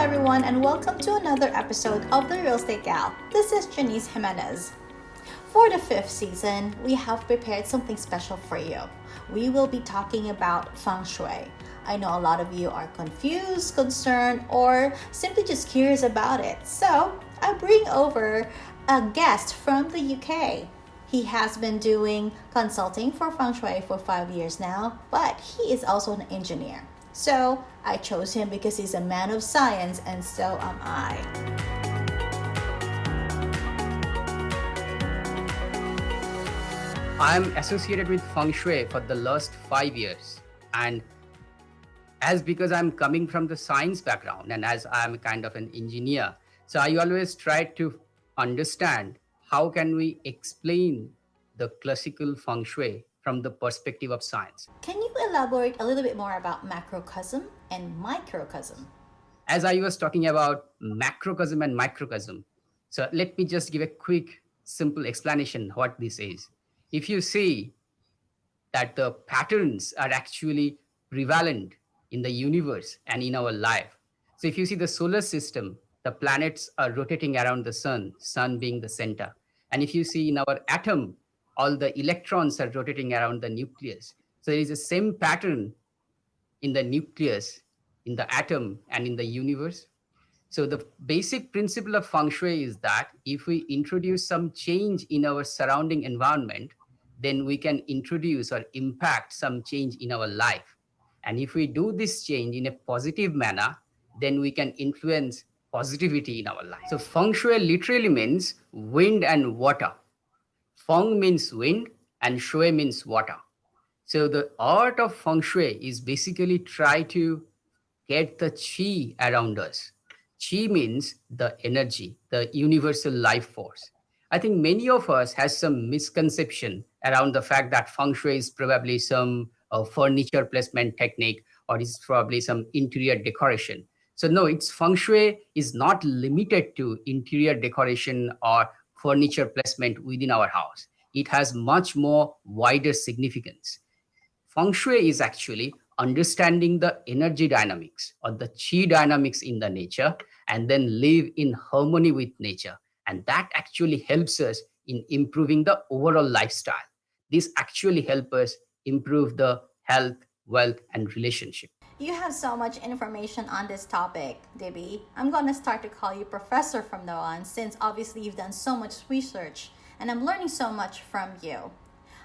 everyone, and welcome to another episode of The Real Estate Gal. This is Janice Jimenez. For the 5th season, we have prepared something special for you. We will be talking about Feng Shui. I know a lot of you are confused, concerned, or simply just curious about it. So I bring over a guest from the UK. He has been doing consulting for Feng Shui for 5 years now, but he is also an engineer. So I chose him because he's a man of science, and so am I. I'm associated with Feng Shui for the last 5 years. And because I'm coming from the science background and as I'm kind of an engineer, so I always try to understand how can we explain the classical Feng Shui from the perspective of science. Can you elaborate a little bit more about macrocosm and microcosm? As I was talking about macrocosm and microcosm, so let me just give a quick, simple explanation what this is. If you see that the patterns are actually prevalent in the universe and in our life. So if you see the solar system, the planets are rotating around the sun being the center. And if you see in our atom, all the electrons are rotating around the nucleus. So there is the same pattern in the nucleus, in the atom, and in the universe. So the basic principle of Feng Shui is that if we introduce some change in our surrounding environment, then we can introduce or impact some change in our life. And if we do this change in a positive manner, then we can influence positivity in our life. So Feng Shui literally means wind and water. Feng means wind and Shui means water. So the art of Feng Shui is basically try to get the qi around us. Qi means the energy, the universal life force. I think many of us has some misconception around the fact that Feng Shui is probably some furniture placement technique or is probably some interior decoration. So no, it's Feng Shui is not limited to interior decoration or furniture placement within our house. It has much more wider significance. Feng Shui is actually understanding the energy dynamics or the qi dynamics in the nature and then live in harmony with nature. And that actually helps us in improving the overall lifestyle. This actually helps us improve the health, wealth, and relationship. You have so much information on this topic, Debbie. I'm going to start to call you professor from now on, since obviously you've done so much research and I'm learning so much from you.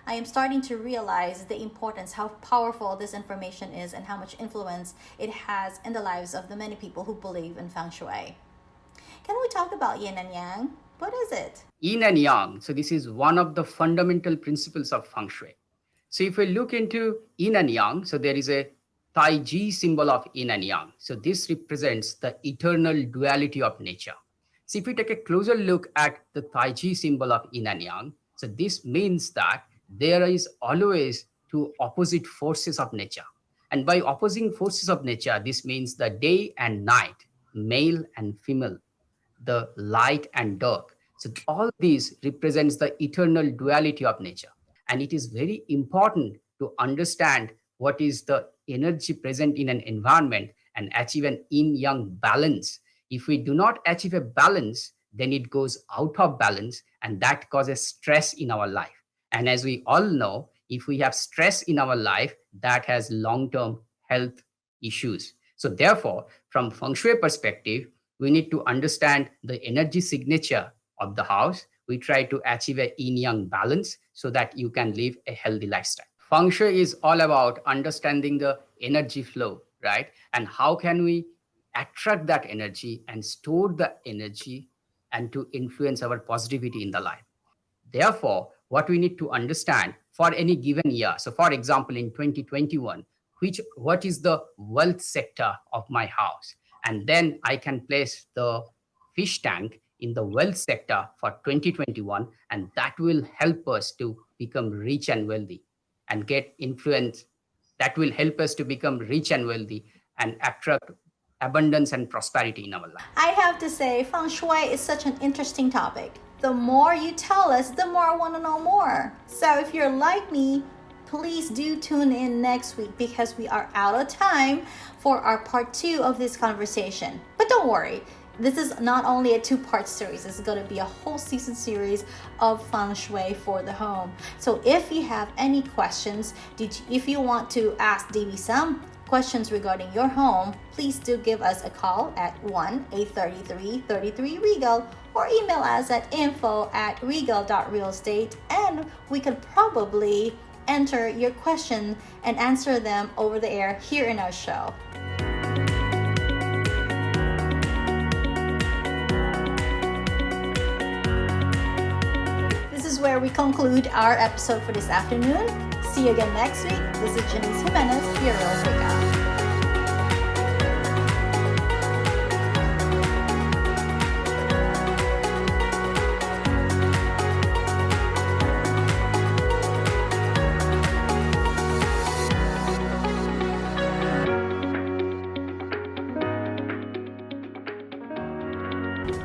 I am starting to realize the importance, how powerful this information is and how much influence it has in the lives of the many people who believe in Feng Shui. Can we talk about yin and yang? What is it? Yin and yang. So this is one of the fundamental principles of Feng Shui. So if we look into yin and yang, so there is a Tai Chi symbol of yin and yang. So this represents the eternal duality of nature. So if we take a closer look at the Tai Chi symbol of yin and yang, so this means that there is always two opposite forces of nature. And by opposing forces of nature, this means the day and night, male and female, the light and dark. So all these represents the eternal duality of nature. And it is very important to understand what is the energy present in an environment and achieve an yin-yang balance. If we do not achieve a balance, then it goes out of balance and that causes stress in our life. And as we all know, if we have stress in our life, that has long-term health issues. So therefore, from Feng Shui perspective, we need to understand the energy signature of the house. We try to achieve a yin-yang balance so that you can live a healthy lifestyle. Feng Shui is all about understanding the energy flow, right? And how can we attract that energy and store the energy and to influence our positivity in the life. Therefore, what we need to understand for any given year. So for example, in 2021, what is the wealth sector of my house? And then I can place the fish tank in the wealth sector for 2021, and that will help us to become rich and wealthy and get influence. That will help us to become rich and wealthy and attract abundance and prosperity in our life. I have to say, Feng Shui is such an interesting topic. The more you tell us, the more I want to know more. So if you're like me, please do tune in next week because we are out of time for our part 2 of this conversation. But don't worry, this is not only a 2-part series, it's going to be a whole season series of Feng Shui for the home. So if you have any questions, if you want to ask DB some questions regarding your home, please do give us a call at 1-833-33-REGAL or email us at info@regal.realestate, and we could probably enter your question and answer them over the air here in our show. This is where we conclude our episode for this afternoon. See you again next week. This is Janice Jimenez, your real estate gal.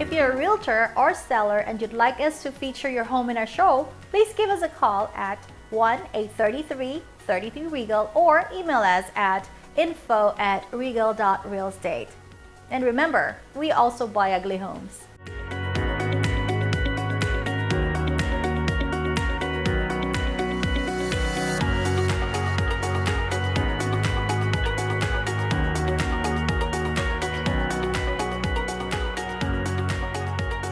If you're a realtor or seller and you'd like us to feature your home in our show, please give us a call at 1-833-33-REGAL or email us at info@regal.realestate. And remember, we also buy ugly homes.